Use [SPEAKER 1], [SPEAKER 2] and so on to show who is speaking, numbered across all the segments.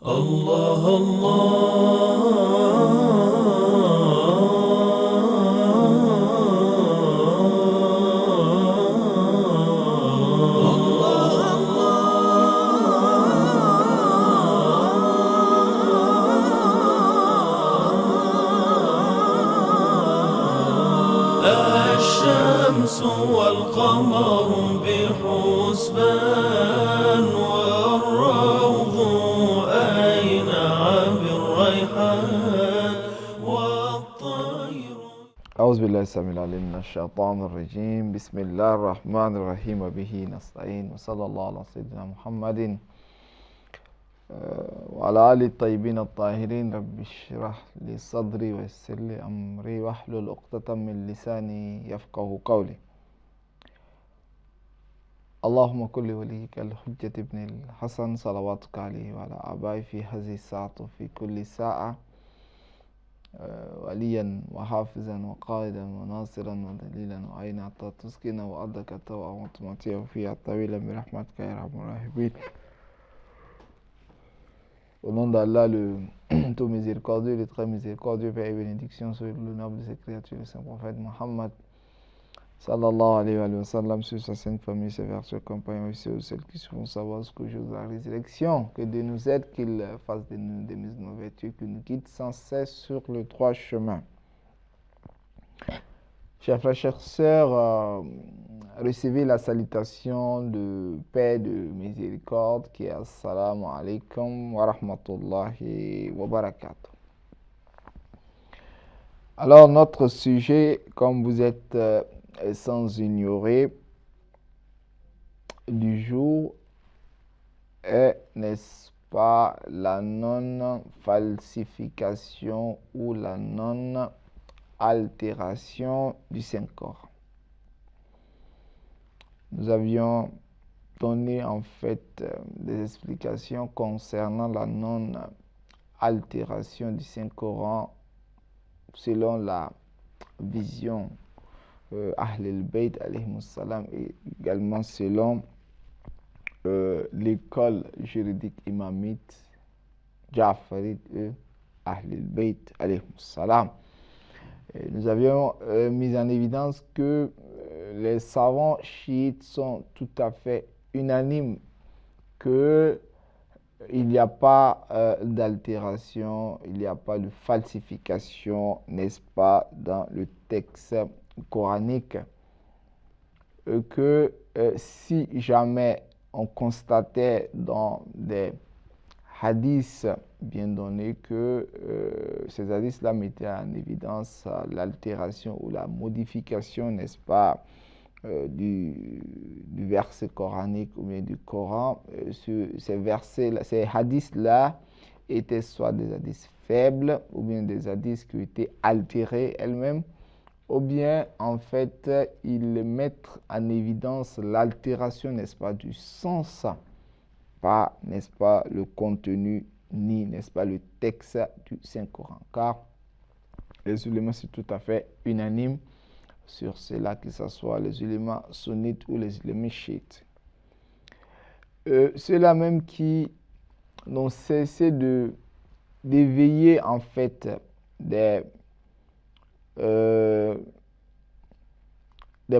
[SPEAKER 1] الله الله الشمس والقمر بحسبان والروض أينع بالريحان والطير.
[SPEAKER 2] أعوذ بالله السميع العليم من الشيطان الرجيم. بسم الله الرحمن الرحيم وبه نستعين وصلى الله على سيدنا محمد وعلى آله الطيبين الطاهرين. رب اشرح لي صدري ويسر لي أمري واحلل عقدة من لساني يفقه قولي. اللهم كن لوليك الحجة ابن الحسن صلواتك عليه وعلى آبائه في هذه الساعة وفي كل ساعة وليا وحافظا وقائدا وناصرا ودليلا وعينا حتى تسكن وأرضك توأ وتمتع فيها طويلا برحمتك يا أرحم الراحمين. Au nom d'Allah, le tout miséricordieux, le très miséricordieux, Père et bénédiction sur le noble de ses créatures, le saint prophète Mohammed, sallallahu alayhi wa sallam, sur sa sainte famille, ses vertus, compagnons et ceux qui se font savoir jusqu'au jour de la résurrection. Que Dieu nous aide, qu'il fasse de nous des mises de nos vertus, qu'il nous guide sans cesse sur le droit chemin. Chers frères, chères sœurs, recevez la salutation de paix, de miséricorde, qui est assalamu alaikum wa rahmatullahi wa barakatuh. Alors, notre sujet, comme vous êtes sans ignorer, du jour est, n'est-ce pas, la non-falsification ou la non-altération du Saint-Corps. Nous avions donné en fait des explications concernant la non-altération du Saint-Coran selon la vision Ahl al-Bayt alayhimus salam et également selon l'école juridique imamite Ja'farite et Ahl al-Bayt alayhimus salam. Nous avions mis en évidence que les savants chiites sont tout à fait unanimes qu'il n'y a pas d'altération, il n'y a pas de falsification, n'est-ce pas, dans le texte coranique. Que si jamais on constatait dans des hadiths bien donnés que ces hadiths-là mettaient en évidence l'altération ou la modification, n'est-ce pas, du verset coranique ou bien du Coran, ces hadiths-là étaient soit des hadiths faibles ou bien des hadiths qui étaient altérés elles-mêmes, ou bien en fait ils mettent en évidence l'altération, n'est-ce pas, du sens, pas, n'est-ce pas, le contenu ni, n'est-ce pas, le texte du Saint-Coran. Car les ulémas sont tout à fait unanimes sur cela, que ce soit les ulémas sunnites ou les ulémas chiites. Ceux-là même qui n'ont cessé d'éveiller en fait des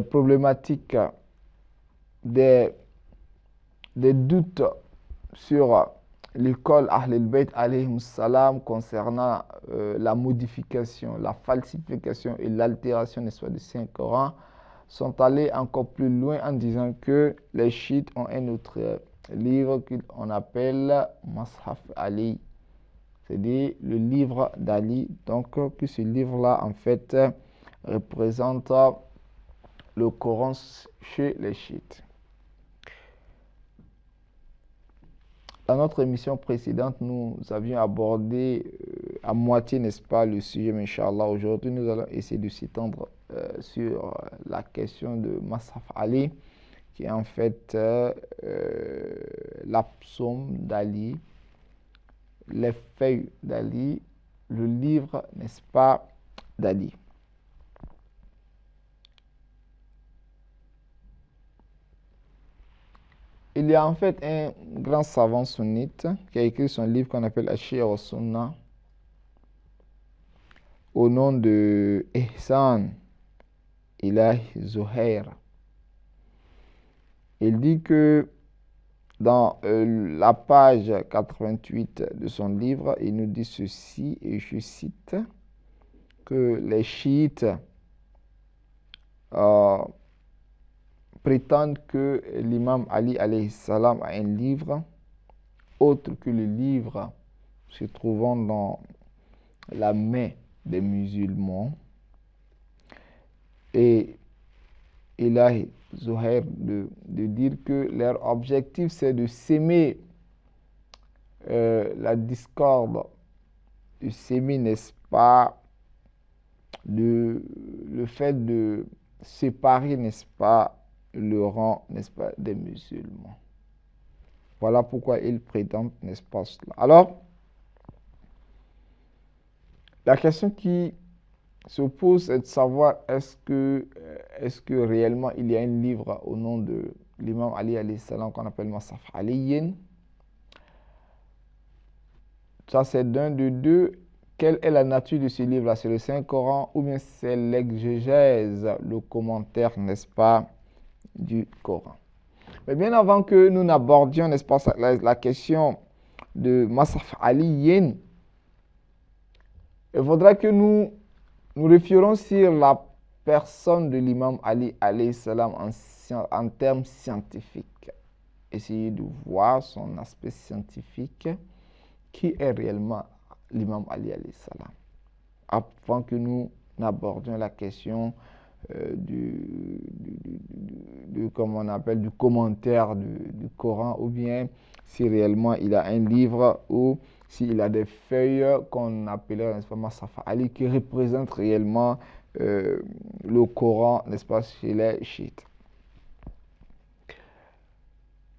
[SPEAKER 2] problématiques, des doutes sur l'école Ahl al-Bayt alayhim salam concernant la modification, la falsification et l'altération, n'est-ce pas, du Saint-Coran, sont allés encore plus loin en disant que les chiites ont un autre livre qu'on appelle Mashaf Ali, c'est-à-dire le livre d'Ali. Donc, que ce livre-là, en fait, représente le Coran chez les chiites. Dans notre émission précédente, nous avions abordé à moitié, n'est-ce pas, le sujet, mais Inch'Allah, aujourd'hui, nous allons essayer de s'étendre sur la question de Mashaf Ali, qui est en fait la psaume d'Ali, les feuilles d'Ali, le livre, n'est-ce pas, d'Ali. il y a en fait un grand savant sunnite qui a écrit son livre qu'on appelle Ashia wa Sunnah au nom de Ihsan Ilahi Zuhair. Il dit que dans la page 88 de son livre, il nous dit ceci, et je cite, que les chiites prétendent que l'imam Ali alayhi salam a un livre autre que le livre se trouvant dans la main des musulmans. Et il a Zuhair de dire que leur objectif c'est de s'aimer la discorde, de s'aimer, n'est-ce pas, le fait de séparer, n'est-ce pas, le rang, n'est-ce pas, des musulmans. Voilà pourquoi ils prétendent, n'est-ce pas, cela. Alors, la question qui se pose est de savoir est-ce que réellement il y a un livre au nom de l'imam Ali alayhi salam qu'on appelle Masaf Aliyin. Ça c'est d'un de deux. Quelle est la nature de ce livre-là? C'est le Saint-Coran ou bien c'est l'exégèse, le commentaire, n'est-ce pas, du Coran? Mais bien avant que nous n'abordions, n'est-ce pas, la question de Masaf Aliyin, il faudra que nous référons sur la personne de l'imam Ali alayhi salam en termes scientifiques. Essayez de voir son aspect scientifique, qui est réellement l'imam Ali alayhi salam, avant que nous n'abordions la question comme on appelle, du commentaire du Coran, ou bien si réellement il a un livre ou s'il a des feuilles qu'on appelait, n'est-ce pas, Masaf Ali, qui représentent réellement le Coran, n'est-ce pas, chez les chiites.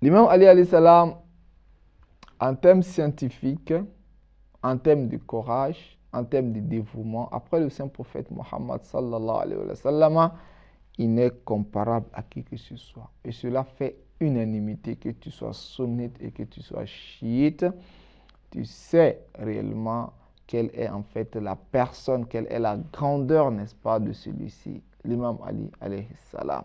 [SPEAKER 2] L'imam Ali alayhi salam, en termes scientifiques, en termes de courage, en termes de dévouement, après le saint prophète Mohammed sallallahu alayhi wa sallam, il n'est comparable à qui que ce soit. Et cela fait unanimité, que tu sois sunnite et que tu sois chiite. Tu sais réellement quelle est en fait la personne, quelle est la grandeur, n'est-ce pas, de celui-ci, l'imam Ali alayhi salam.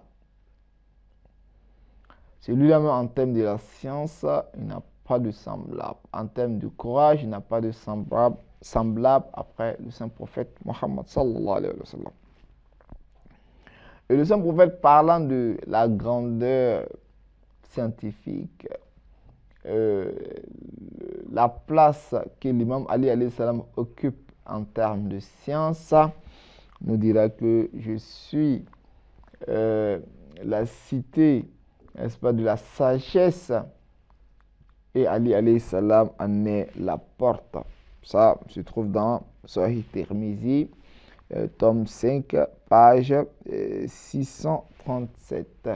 [SPEAKER 2] Celui-là même en termes de la science, il n'a pas de semblable. En termes de courage, il n'a pas de semblable après le saint prophète Mohammed sallallahu alayhi wa sallam. Et le saint prophète, parlant de la grandeur scientifique, la place que l'imam Ali alayhi salam occupe en termes de science, nous dira que je suis la cité, n'est-ce pas, de la sagesse, et Ali alayhi salam en est la porte. Ça se trouve dans Sahih Tirmizi, tome 5, page 637.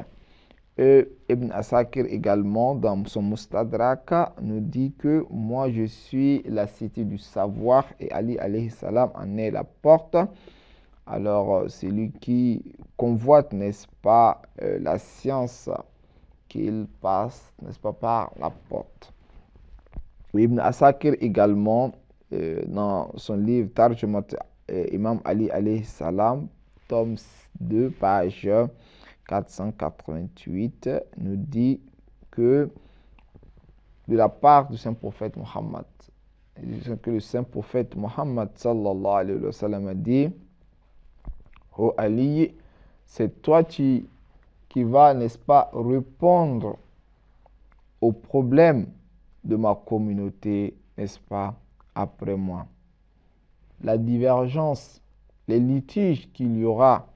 [SPEAKER 2] Et Ibn Asakir également, dans son Mustadrak, nous dit que moi je suis la cité du savoir et Ali alayhi salam en est la porte. Alors, celui qui convoite, n'est-ce pas, la science, qu'il passe, n'est-ce pas, par la porte. Ibn Asakir également, dans son livre Tarjumat Imam Ali alayhi salam, tome 2, page 488, nous dit que de la part du saint prophète Mohammed, que le saint prophète Mohammed sallallahu alayhi wa sallam a dit: oh Ali, c'est toi qui va, n'est-ce pas, répondre aux problèmes de ma communauté, n'est-ce pas, après moi. La divergence, les litiges qu'il y aura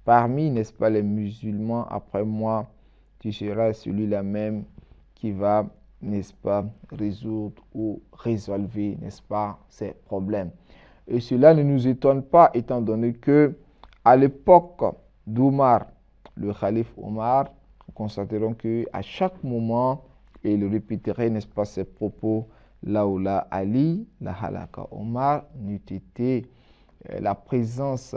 [SPEAKER 2] parmi, n'est-ce pas, les musulmans après moi, tu seras celui-là même qui va, n'est-ce pas, résoudre ou résolver, n'est-ce pas, ces problèmes. Et cela ne nous étonne pas, étant donné que à l'époque d'Omar, le calife Omar, nous constaterons qu'à chaque moment, il répéterait, n'est-ce pas, ses propos: Laoula Ali, la halaka Omar, n'eût été la présence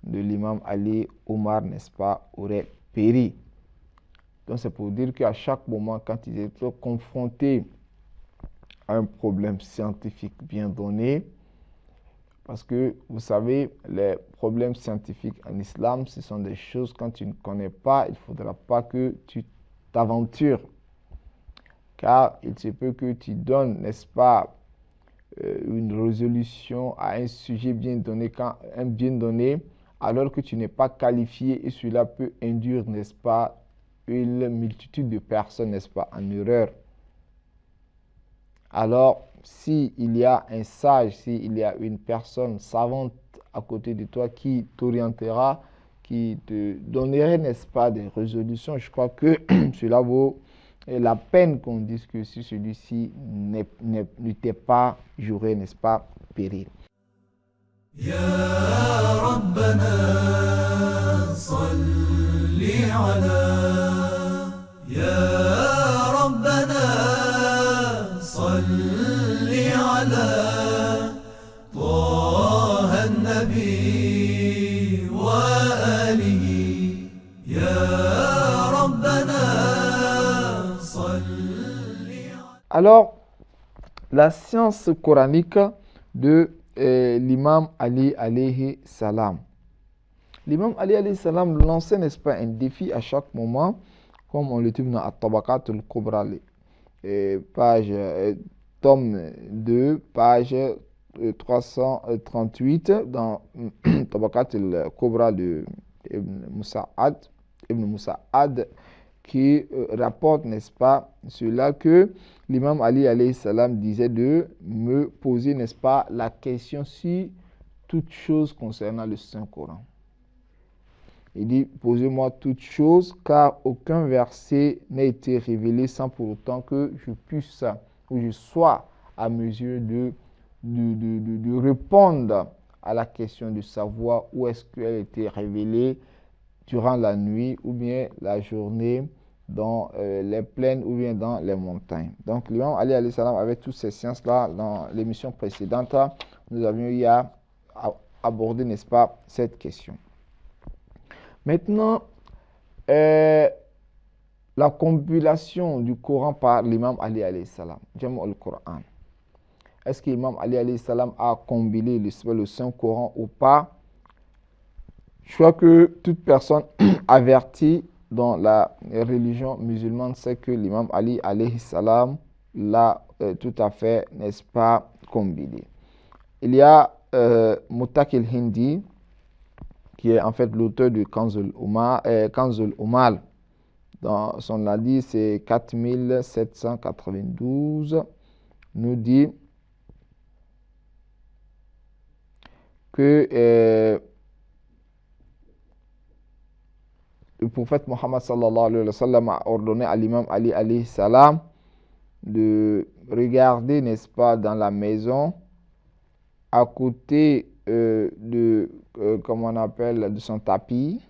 [SPEAKER 2] de l'imam Ali, Omar, n'est-ce pas, aurait péri. Donc c'est pour dire qu'à chaque moment, quand ils étaient confrontés à un problème scientifique bien donné, parce que vous savez, les problèmes scientifiques en islam, ce sont des choses quand tu ne connais pas, il ne faudra pas que tu t'aventures. Car il se peut que tu donnes, n'est-ce pas, une résolution à un sujet bien donné, alors que tu n'es pas qualifié et cela peut induire, n'est-ce pas, une multitude de personnes, n'est-ce pas, en erreur. Alors, s'il y a un sage, s'il y a une personne savante à côté de toi qui t'orientera, qui te donnerait, n'est-ce pas, des résolutions, je crois que cela vaut la peine qu'on dise que si celui-ci n'était pas juré, n'est-ce pas, péril.
[SPEAKER 1] يا ربنا صل على يا ربنا صل على طه النبي وآله يا ربنا صل.
[SPEAKER 2] Alors, la science coranique de l'imam Ali alayhi salam. L'imam Ali alayhi salam lançait, n'est-ce pas, un défi à chaque moment, comme on le trouve dans At-Tabaqat al-Kubra, page, tome 2, page 338, dans Tabaqat al-Kubra de Ibn Musa'ad, qui rapporte, n'est-ce pas, cela que l'imam Ali alayhi salam disait de me poser, n'est-ce pas, la question sur toute chose concernant le Saint-Coran. Il dit, posez-moi toute chose, car aucun verset n'a été révélé sans pour autant que je puisse, ou je sois à mesure de répondre à la question de savoir où est-ce qu'elle a été révélée durant la nuit ou bien la journée, dans les plaines ou bien dans les montagnes. Donc l'imam Ali alayhi salam avait toutes ces sciences-là. Dans l'émission précédente, nous avions eu à aborder, n'est-ce pas, cette question. Maintenant, la compilation du Coran par l'imam Ali alayhi salam, Jam' al-Quran. Est-ce que l'imam Ali alayhi salam a compilé le Saint-Coran ou pas? Je crois que toute personne avertie dans la religion musulmane sait que l'imam Ali alayhi salam l'a tout à fait, n'est-ce pas, compilé. Il y a Muttaqi al-Hindi, qui est en fait l'auteur de Kanzul Umal. Dans son hadith, c'est 4792, nous dit que le prophète Mohammed sallallahu alayhi wa sallam a ordonné à l'imam Ali alayhi salam de regarder, n'est-ce pas, dans la maison, à côté comment on appelle, de son tapis,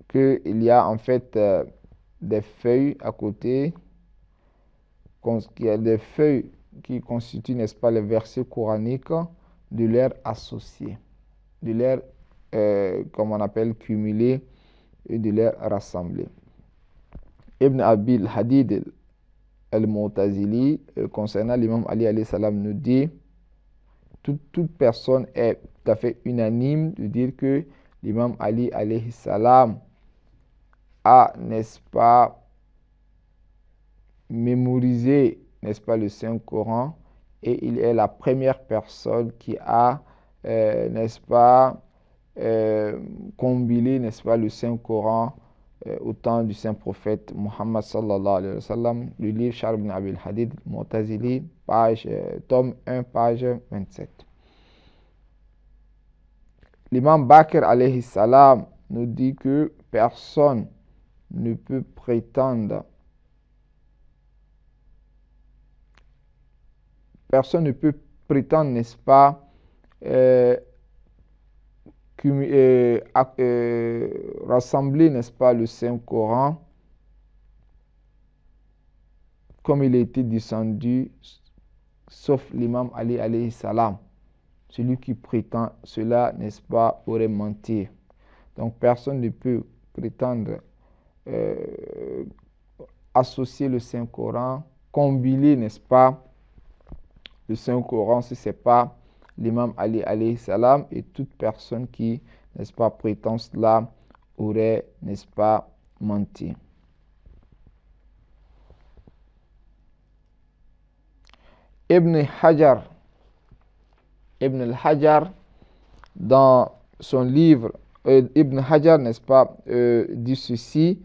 [SPEAKER 2] qu'il y a en fait des feuilles à côté, qu'il y a des feuilles qui constituent, n'est-ce pas, les versets coraniques, de l'air associé, de l'air comme on appelle, cumulé, et de les rassembler. Ibn Abil Hadid al-Mu'tazili, concernant l'imam Ali alayhi salam, nous dit, toute personne est tout à fait unanime de dire que l'imam Ali alayhi salam a, n'est-ce pas, mémorisé, n'est-ce pas, le Saint-Coran, et il est la première personne qui a, n'est-ce pas, compilé, n'est-ce pas, le Saint-Coran au temps du Saint-Prophète Muhammad sallallahu alayhi wa sallam. Le livre Sharh ibn Abil Hadid, Mu'tazili, tome 1, page 27. L'imam Bakr alayhi salam nous dit que personne ne peut prétendre, n'est-ce pas, rassembler, n'est-ce pas, le Saint-Coran comme il a été descendu, sauf l'imam Ali alayhi salam. Celui qui prétend cela, n'est-ce pas, aurait menti. Donc personne ne peut prétendent associer le Saint-Coran, combiner, n'est-ce pas, le Saint-Coran, si ce n'est pas l'imam Ali alayhi salam, et toute personne qui, n'est-ce pas, prétend cela aurait, n'est-ce pas, menti. Ibn al-Hajar, dans son livre, Ibn Hajar, n'est-ce pas, dit ceci,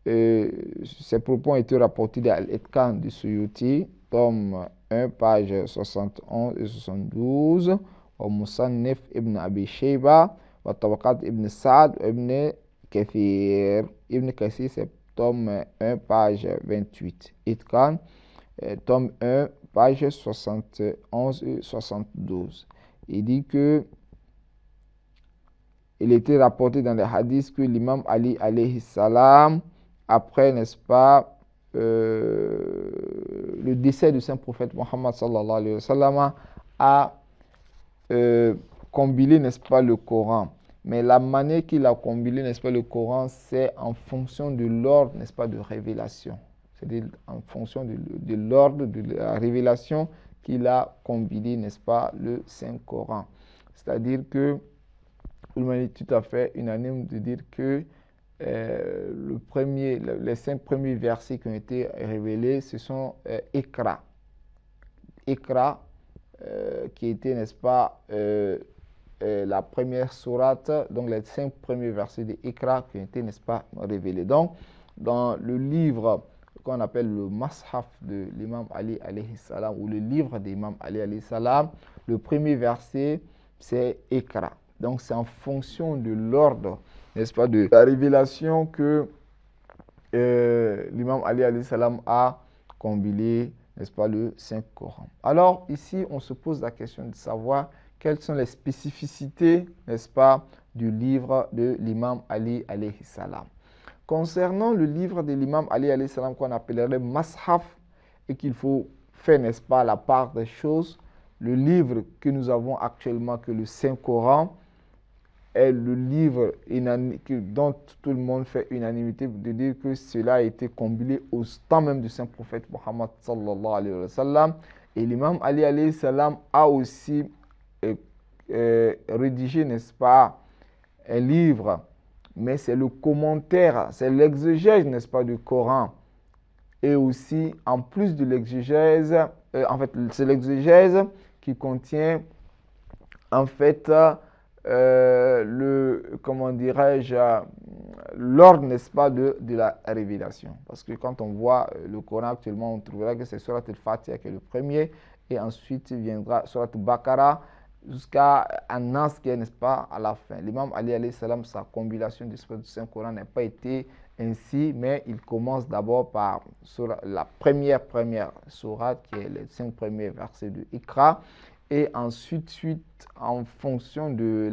[SPEAKER 2] ces propos ont été rapportés dans Al-Itqan du Suyuti, tome 1, page 71 et 72, au Musannif Ibn Abi Shayba, au Tabaqat Ibn Sa'd, Ibn Kathir. Ibn Kathir, c'est tome 1, page 28. Itqan, tome 1, page 71 et 72. Il dit que il était rapporté dans les hadiths que l'imam Ali alayhi salam, après, n'est-ce pas, le décès du saint prophète Mohammed sallallahu alayhi wa sallam, a compilé, n'est-ce pas, le Coran. Mais la manière qu'il a compilé, n'est-ce pas, le Coran, c'est en fonction de l'ordre, n'est-ce pas, de révélation. C'est-à-dire en fonction de l'ordre de la révélation qu'il a compilé, n'est-ce pas, le Saint-Coran. C'est-à-dire que il est tout à fait unanime de dire que les 5 premiers versets qui ont été révélés, ce sont Iqra. Iqra, qui était, n'est-ce pas, la première sourate, donc les 5 premiers versets de Iqra qui ont été, n'est-ce pas, révélés. Donc, dans le livre qu'on appelle le Mashaf de l'imam Ali alayhi salam, ou le livre de l'imam Ali alayhi salam, le premier verset, c'est Iqra. Donc, c'est en fonction de l'ordre, n'est-ce pas, de la révélation que l'imam Ali alayhi salam a compilé, n'est-ce pas, le Saint-Coran. Alors, ici, on se pose la question de savoir quelles sont les spécificités, n'est-ce pas, du livre de l'imam Ali alayhi salam. Concernant le livre de l'imam Ali alayhi salam qu'on appellerait Mashaf, et qu'il faut faire, n'est-ce pas, la part des choses, le livre que nous avons actuellement, que le Saint-Coran, est le livre dont tout le monde fait unanimité de dire que cela a été compilé au temps même du saint prophète Mohammed sallallahu alayhi wa sallam. Et l'imam Ali alayhi salam a aussi rédigé, n'est-ce pas, un livre, mais c'est le commentaire, c'est l'exégèse, n'est-ce pas, du Coran. Et aussi, en plus de l'exégèse, en fait, c'est l'exégèse qui contient, en fait, comment dirais-je, l'ordre, n'est-ce pas, de la révélation. Parce que quand on voit le Coran actuellement, on trouvera que c'est Surat al-Fatiha qui est le premier, et ensuite viendra Surat al-Baqarah, jusqu'à An-Nas qui est, n'est-ce pas, à la fin. L'imam Ali alayhi salam, sa compilation du Saint-Coran n'a pas été ainsi, mais il commence d'abord par la première sourate, qui est les 5 premiers versets de Iqra, et ensuite, en fonction de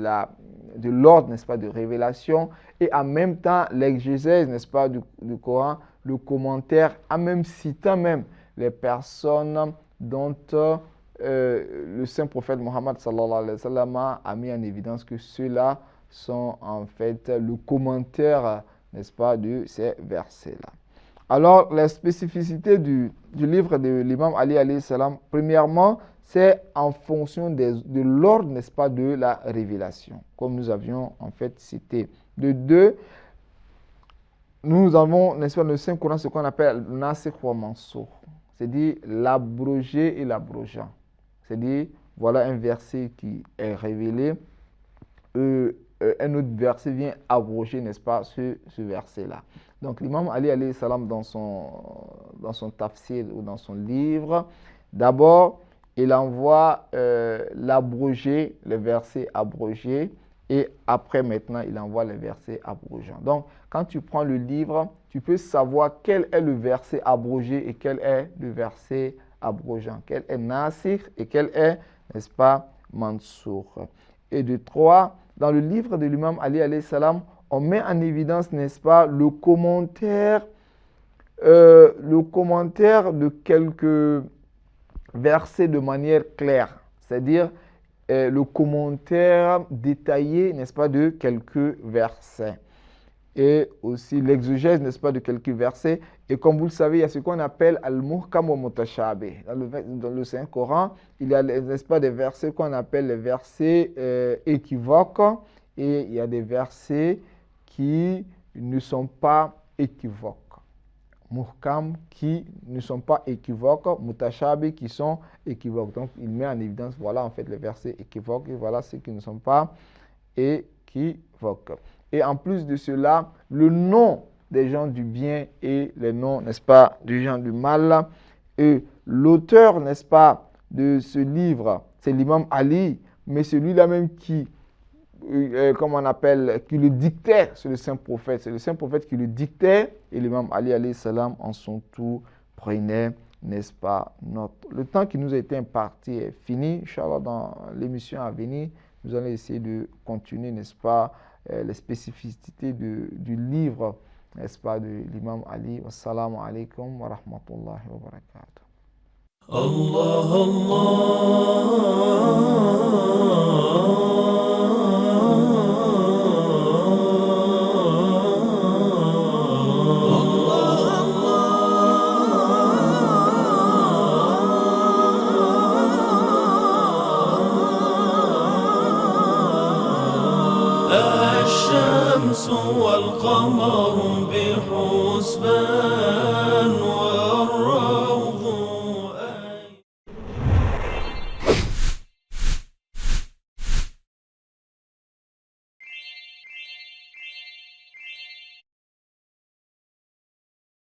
[SPEAKER 2] l'ordre, n'est-ce pas, de révélation, et en même temps, l'exégèse, n'est-ce pas, du Coran, le commentaire, en même citant même les personnes dont le saint prophète Mohammed sallallahu alayhi wa sallam a mis en évidence que ceux-là sont en fait le commentaire, n'est-ce pas, de ces versets-là. Alors, la spécificité du livre de l'imam Ali alayhi salam, premièrement, c'est en fonction de l'ordre, n'est-ce pas, de la révélation, comme nous avions en fait cité. De deux, nous avons, n'est-ce pas, le Saint-Coran, ce qu'on appelle Nasikh wa Mansoukh, c'est-à-dire l'abrogé et l'abrogeant. C'est-à-dire, voilà un verset qui est révélé, un autre verset vient abroger, n'est-ce pas, ce verset-là. Donc, l'imam Ali alayhi salam, dans son tafsir ou dans son livre, d'abord, il envoie l'abroger, le verset abrogé, et après, maintenant, il envoie le verset abrogeant. Donc, quand tu prends le livre, tu peux savoir quel est le verset abrogé et quel est le verset abrogeant, quel est Nasikh et quel est, n'est-ce pas, Mansoukh. Et de 3, dans le livre de l'imam Ali alayhi salam, on met en évidence, n'est-ce pas, le commentaire de quelques versets de manière claire, c'est-à-dire le commentaire détaillé, n'est-ce pas, de quelques versets. et aussi l'exégèse, n'est-ce pas, de quelques versets. Et comme vous le savez, il y a ce qu'on appelle al-muhkam wa mutashabih. Dans le Saint-Coran, il y a, n'est-ce pas, des versets qu'on appelle les versets équivoques, et il y a des versets qui ne sont pas équivoques. Muhkam qui ne sont pas équivoques, mutashabih qui sont équivoques. Donc il met en évidence, voilà en fait les versets équivoques, et voilà ceux qui ne sont pas équivoques. Et en plus de cela, le nom des gens du bien et les noms, n'est-ce pas, des gens du mal. Et l'auteur, n'est-ce pas, de ce livre, c'est l'imam Ali, mais celui-là même qui, comme on appelle, qui le dictait, c'est le saint prophète. C'est le saint prophète qui le dictait, et l'imam Ali, alayhi salam, en son tour, prenait, n'est-ce pas, note. Le temps qui nous a été imparti est fini. Inch'Allah, dans l'émission à venir, nous allons essayer de continuer, n'est-ce pas, les spécificités du livre, n'est-ce pas, de l'imam Ali. Wassalamu alaikum wa rahmatullahi wa barakatuh.
[SPEAKER 1] Allah, Allah.